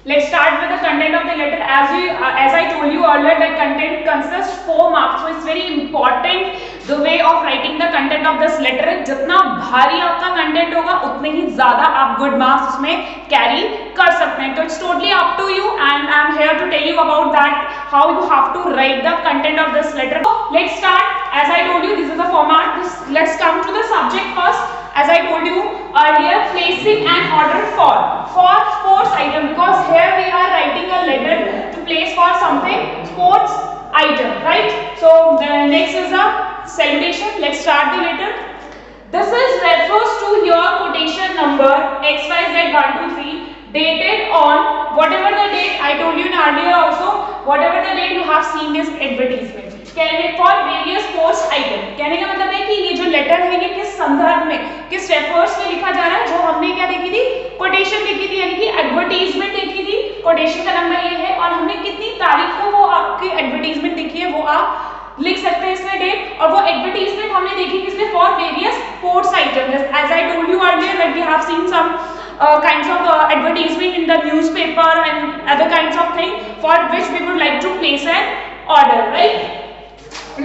Let's start with the content of the letter. As I told you earlier, that content consists 4 marks. So it's very important the way of writing the content of this letter. जितना भारी आपका content होगा उतने ही ज़्यादा आप good marks उसमें carry कर सकते हैं. तो it's totally up to you, and I'm here to tell you about that how you have to write the content of this letter. So let's start. As I told you, this is the format. Let's come to the subject first. As I told you earlier, placing an order for sports item, because here we are writing a letter to place for something sports item, right? So the next is the salutation. Let's start the letter. This is refers to your quotation number XYZ123 dated on whatever the date I told you in earlier also, whatever the date you have seen this advertisement. For various sports item. कहने का मतलब है कि ये जो letter है ये किस संदर्भ में, किस रेफर्स में लिखा जा रहा है. जो हमने क्या देखी थी, कोटेशन देखी थी, यानी कि एडवर्टाइजमेंट देखी थी. कोटेशन का नंबर ये है और हमने कितनी तारीख को वो आपकी एडवर्टाइजमेंट देखी है वो आप लिख सकते हैं इसमें डेट. और वो एडवर्टाइजमेंट हमने देखी किसमें, for various sports item. As I told you earlier that we have seen some kinds of advertisement in the newspaper and other kinds of thing for which we would like to place an order, right?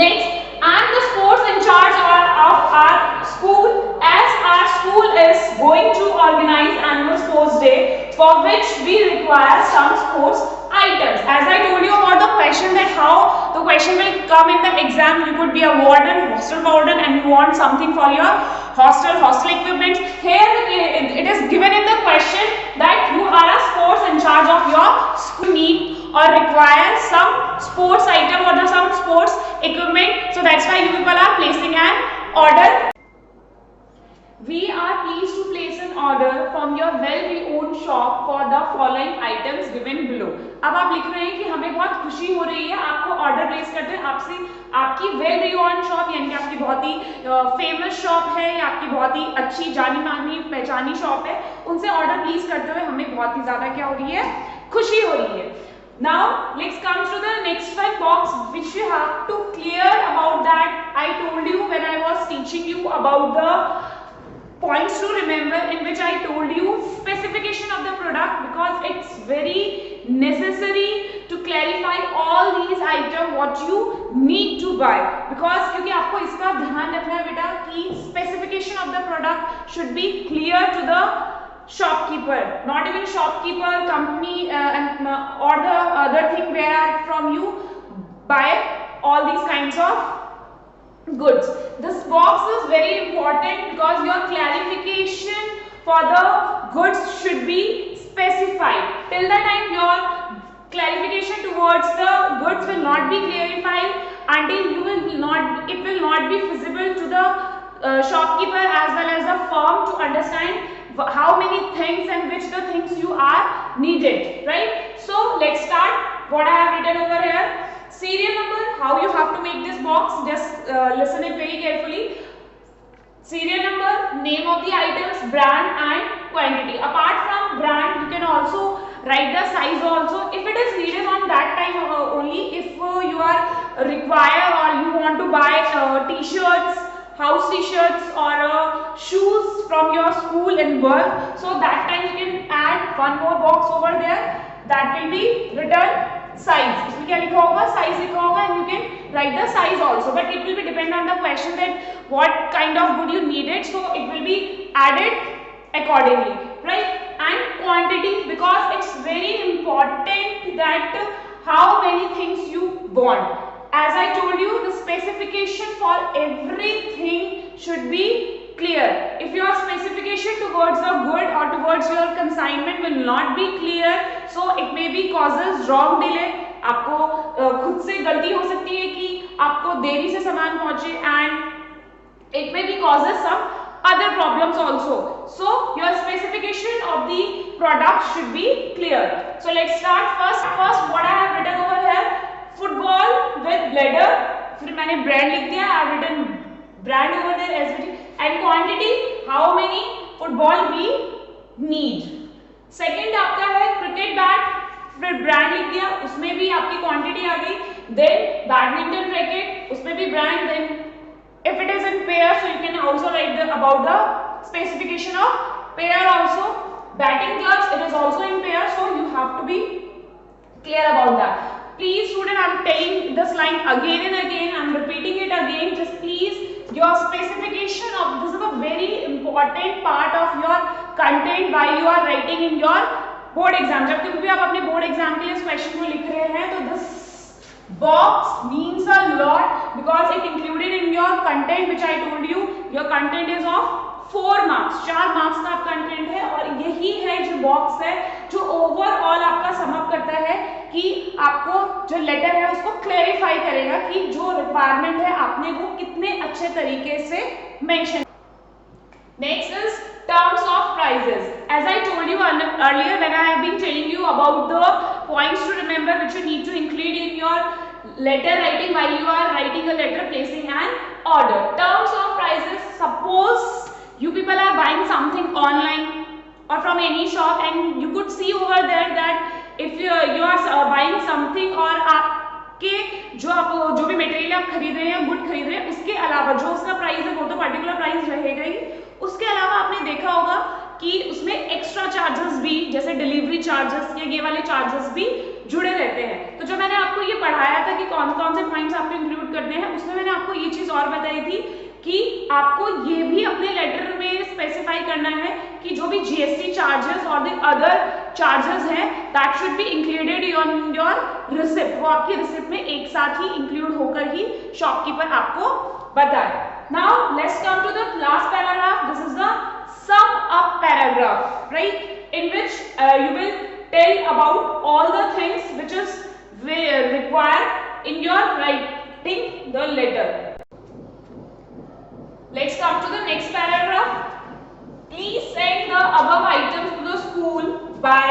Next, and the sports in charge of our school, as our school is going to organize annual sports day for which we require some sports items. As I told you about the question, that how the question will come in the exam. You could be a warden, hostel warden, and you want something for your hostel equipment. Here it is given in the question that you are a sports in charge of your school, need or require some sports item or some sports equipment. So that's why you people are placing an order. We are pleased to place an order from your well-known shop for the following items given below. अब आप लिख रहे हैं कि हमें बहुत खुशी हो रही है आपको ऑर्डर प्लेस करते हैं आपसे, आपकी वेल-नोन शॉप यानी कि आपकी बहुत ही फेमस शॉप है या आपकी बहुत ही अच्छी जानी मानी पहचानी शॉप है, उनसे ऑर्डर प्लेस करते हुए हमें बहुत ही ज़्यादा क्या हो रही है, खुशी हो रही है. Now let's come to the next one box which you have to clear about that. I told you when I was teaching you about the points to remember, in which I told you specification of the product, because it's very necessary to clarify all these items what you need to buy. Because क्योंकि आपको इसका ध्यान रखना है बेटा कि specification of the product should be clear to the shopkeeper, not even shopkeeper, company or the other thing where from you buy all these kinds of goods. This box is very important because your clarification for the goods should be specified. Till the time your clarification towards the goods will not be clarified, until you will not, it will not be visible to the shopkeeper as well as the firm to understand how many things and which the things you are needed, right? So let's start. What I have written over here, serial number, how you have to make this box, just listen it very carefully. Serial number, name of the items, brand and quantity. Apart from brand, you can also write the size also if it is needed on that time only. If you are require or you want to buy t-shirts, house t-shirts or shoes from your school and work, so that time you can add one more box over there, that will be written size. इसमें क्या लिखा होगा, size लिखा होगा, and you can write the size also, but it will be depend on the question that what kind of good you needed, so it will be added accordingly, right? And quantity, because it's very important that how many things you want. As I told you, the specification for everything should be clear. If your specification towards the good or towards your consignment will not be clear, so it may be causes wrong delay. आपको खुद से गलती हो सकती है कि आपको देरी से सामान पहुंचे, and it may be causes some other problems also. So your specification of the product should be clear. So let's start first what I have written over here, football with bladder, फिर मैंने brand लिख दिया, I have written brand over there as well, and quantity, how many football we need. Second आपका है cricket bat, फिर brand लिख दिया, उसमें भी आपकी quantity आ गई. Then badminton racket, उसमें भी brand. Then if it is in pair, so you can also write about the specification of pair also. Batting gloves, it is also in pair, so you have have to be clear about that. Please student, I am telling this line again and again, I am repeating it again, just please your specification of this is a very important part of your content while you are writing in your board exam. जब कभी भी आप अपने board exam के लिए इस question को लिख रहे हैं तो this box means a lot because it included in your content which I told you. Your content is of 4 marks, 4 marks का कंटेंट है और यही है जो बॉक्स है जो ओवरऑल आपका समअप करता है कि आपको जो लेटर है उसको क्लैरिफाई करेगा कि जो रिक्वायरमेंट है आपने वो कितने अच्छे तरीके से mention. Next is terms of prices. As I told you earlier when I have been telling you about the points to remember which you need to include in your letter writing while you are writing a letter placing an order. Terms of prices. Suppose you people are buying something online or from any shop and you could see over there that if you are buying something और आपके जो भी material आप खरीद रहे हैं good खरीद रहे हैं उसके अलावा जो उसका प्राइस है वो तो पर्टिकुलर प्राइस रहेगा ही. उसके अलावा आपने देखा होगा कि उसमें एक्स्ट्रा चार्जेस भी जैसे डिलीवरी चार्जेस या ये वाले चार्जेस भी जुड़े रहते हैं. तो जो मैंने आपको ये पढ़ाया था कि कौन कौन से पॉइंट्स आपको इंक्लूड करने हैं उसमें मैंने आपको ये चीज और बताई थी कि आपको ये भी अपने लेटर में स्पेसिफाई करना है कि जो भी जीएसटी चार्जेस और द अदर चार्जेस हैं that should be included in your receipt. वो आपकी रिसिप्ट में एक साथ ही इंक्लूड होकर ही शॉपकीपर आपको बताए. Now let's come to the last paragraph. This is the sum up paragraph, right? In which you will tell about all the things which is required in your writing the letter. Let's come to the next paragraph. Please send the above items to the school by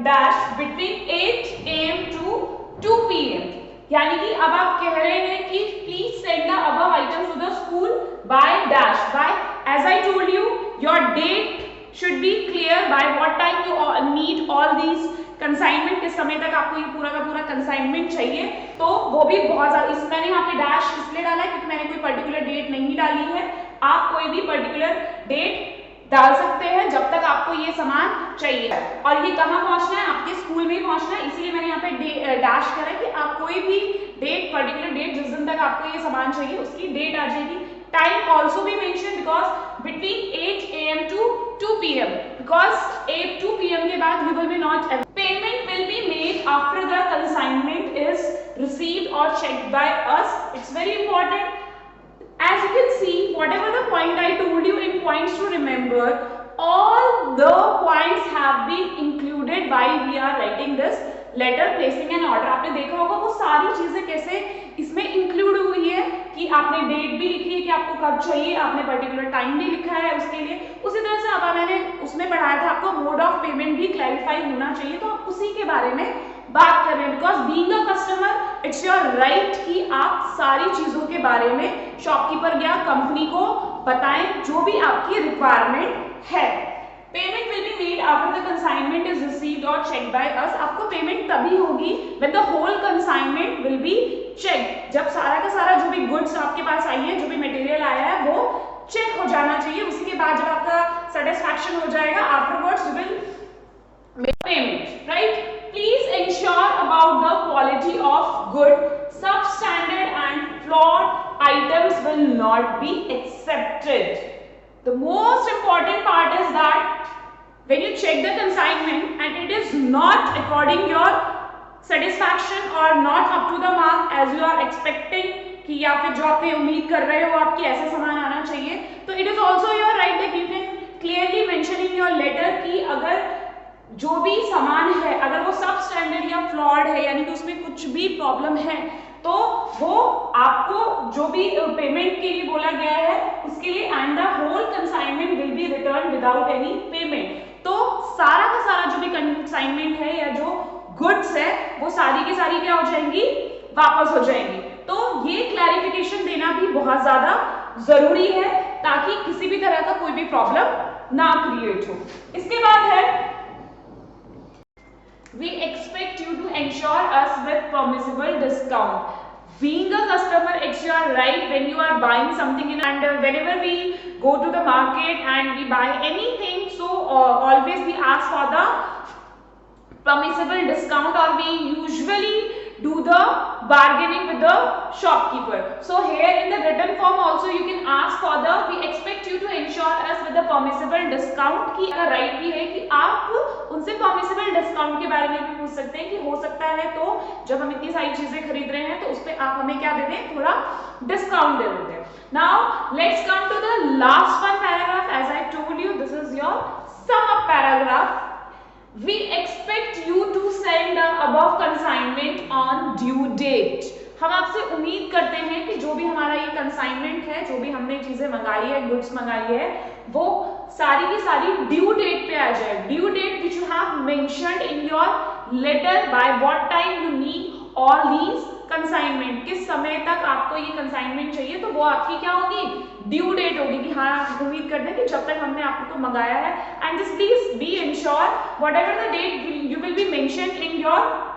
dash between 8 am to 2 pm. यानी कि अब आप कह रहे हैं कि please send the above items to the school by dash by as I told you your date should be clear by what time you need all these consignment. किस समय तक आपको ये पूरा का पूरा कंसाइनमेंट चाहिए तो वो भी बहुत ज्यादा. मैंने यहाँ पे डैश इसलिए डाला है क्योंकि मैंने कोई पर्टिकुलर डेट नहीं डाली है. आप कोई भी पर्टिकुलर डेट डाल सकते हैं जब तक आपको ये सामान चाहिए. और ये कहाँ पहुंचना है आपके स्कूल में ही पहुंचना है इसीलिए मैंने यहाँ पे डैश करा है कि आप कोई भी डेट पर्टिकुलर डेट जिस दिन तक आपको ये सामान चाहिए उसकी डेट आ जाएगी. टाइम ऑल्सो भी mention because between 8 am to 2 pm because 8 to pm के बाद you will be not. Payment will be made after the consignment is received और checked by us. It's very important. As you can see, whatever the point I told you in points to remember, all the points have been included while we are writing this letter placing an order. आपने देखा होगा वो सारी चीजें कैसे इसमें include हुई है कि आपने डेट भी लिखी है कि आपको कब चाहिए, आपने पर्टिकुलर टाइम भी लिखा है उसके लिए. उसी तरह से अब मैंने उसमें पढ़ाया था आपको मोड ऑफ पेमेंट भी क्लैरिफाई होना चाहिए तो आप उसी के बारे में बात कर रहे हैं. Because being a customer it's your right कि आप सारी चीजों के बारे में शॉपकीपर या कंपनी को बताएं जो भी आपकी रिक्वायरमेंट है. Payment will be made after the consignment is received और चेक बाय अस. आपको पेमेंट तभी होगी when the whole consignment will be check. जब सारा का सारा जो भी गुड्स आपके पास आई है जो भी मटेरियल आया है वो चेक हो जाना चाहिए. उसके बाद जब आपका सेटिस्फैक्शन हो जाएगा afterwards you will make payment, right. Please ensure about the quality of good. Substandard and flawed items will not be accepted. The most important part is that when you check the consignment and it is not according your satisfaction or not up to the mark as you are expecting कि या फिर जो आप उम्मीद कर रहे हो आपकी ऐसा सामान आना चाहिए तो it is also your right that you can clearly mention in your letter कि अगर जो भी सामान है अगर वो सब स्टैंडर्ड या फ्लॉड है यानी कि उसमें कुछ भी प्रॉब्लम है तो वो आपको जो भी पेमेंट के लिए बोला गया है उसके लिए and the whole consignment will be return without any payment. तो सारा का सारा जो भी कंसाइनमेंट है या जो गुड्स है वो सारी की सारी क्या हो जाएंगी वापस हो जाएंगी. तो ये क्लैरिफिकेशन देना भी बहुत ज्यादा जरूरी है ताकि किसी भी तरह का कोई भी प्रॉब्लम ना क्रिएट हो. इसके बाद है we expect you to ensure us with permissible discount. Being a customer, it's your right when you are buying something in and whenever we go to the market and we buy anything, so always we ask for the permissible permissible discount, or we usually do the bargaining with the shopkeeper. So here in the written form also you can ask for the, we expect you to ensure us with the permissible discount, की right भी है कि आप उनसे permissible discount के बारे में भी पूछ सकते हैं कि हो सकता है तो जब हम इतनी सारी चीजें खरीद रहे हैं तो उस पर आप हमें क्या दे दें, थोड़ा डिस्काउंट दे देते हैं. Now let's come to the last one paragraph. As I told you, this is your sum up paragraph. We expect you to send the above consignment on due date. हम आपसे उम्मीद करते हैं कि जो भी हमारा ये कंसाइनमेंट है, जो भी हमने चीजें मंगाई है, गुड्स मंगाई है, वो सारी की सारी ड्यू डेट पे आ जाए. Due date which you have mentioned in your letter, by what time you need all these consignment, किस समय तक आपको ये कंसाइनमेंट चाहिए, तो वो आपकी क्या होगी, ड्यू डेट होगी कि हाँ आप उम्मीद करते हैं कि जब तक हमने आपको मंगाया है. And just please be ensure whatever the date you will be mention in your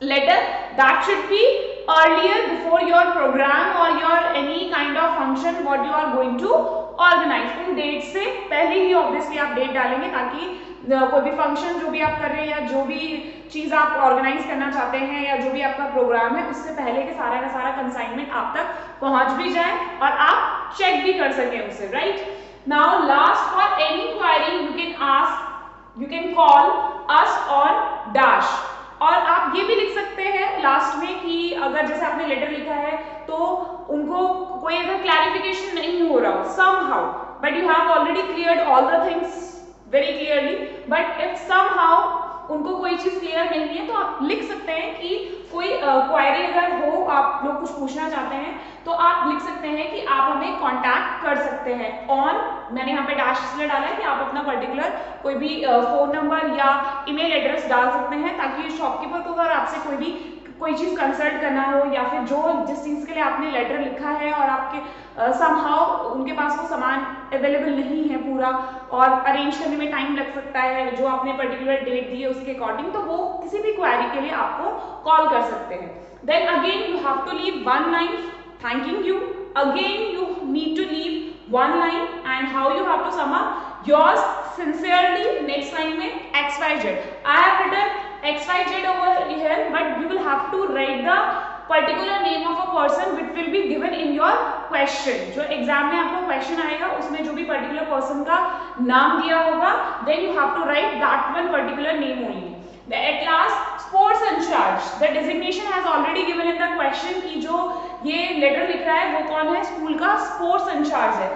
letter, that should be earlier before your program or your any kind of function what you are going to organize. उन date से पहले ही obviously आप date डालेंगे ताकि कोई भी function जो भी आप कर रहे हैं या जो भी चीज आप ऑर्गेनाइज करना चाहते हैं या जो भी आपका प्रोग्राम है उससे पहले के सारा का सारा कंसाइनमेंट आप तक पहुंच भी जाए और आप चेक भी कर सकें उसे. Right now last, for any query you can ask, you can call us on dash. और आप ये भी लिख सकते हैं लास्ट में कि अगर जैसे आपने लेटर लिखा है तो उनको कोई अगर क्लैरिफिकेशन नहीं हो रहा हो somehow, but you have already cleared all the things very clearly, but if somehow उनको कोई चीज क्लियर नहीं है तो आप लिख सकते हैं कि कोई क्वेरी अगर हो, आप लोग कुछ पूछना चाहते हैं तो आप लिख सकते हैं कि आप हमें कांटेक्ट कर सकते हैं ऑन, मैंने यहाँ पे डैश इसलिए डाला है कि आप अपना पर्टिकुलर कोई भी फोन नंबर या ईमेल एड्रेस डाल सकते हैं ताकि शॉपकीपर को अगर आपसे कोई चीज कंसल्ट करना हो या फिर जिस चीज के लिए आपने लेटर लिखा है और आपके समहाउ उनके पास वो सामान अवेलेबल नहीं है पूरा और अरेंज करने में टाइम लग सकता है जो आपने पर्टिकुलर डेट दी है उसके अकॉर्डिंग, तो वो किसी भी क्वेरी के लिए आपको कॉल कर सकते हैं. Then again you have to leave one line thanking you, again you need to leave one line and how you have to sum up yours sincerely. Next line में XYZ. I have written XYZ over here, but you will have to write the particular name of a person which will be given in your question. जो exam में आपको question आएगा उसमें जो भी particular person का नाम दिया होगा, then you have to write that one particular name only. At last, sports incharge. The designation has already given in the question कि जो ये लेटर लिख रहा है वो कौन है, स्कूल का स्पोर्ट्स इंचार्ज है.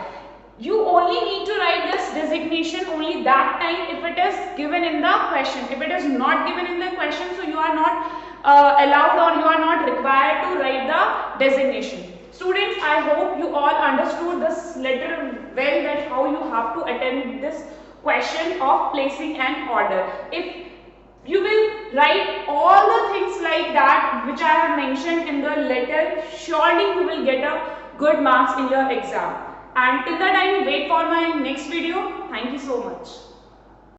You only need to write this designation only that time if it is given in the question. If it is not given in the question, so you are not allowed or you are not required to write the designation. Students, I hope you all understood this letter well, that how you have to attend this question of placing an order. If you will write all the things like that which I have mentioned in the letter, surely you will get a good marks in your exam. And till that time, wait for my next video. Thank you so much.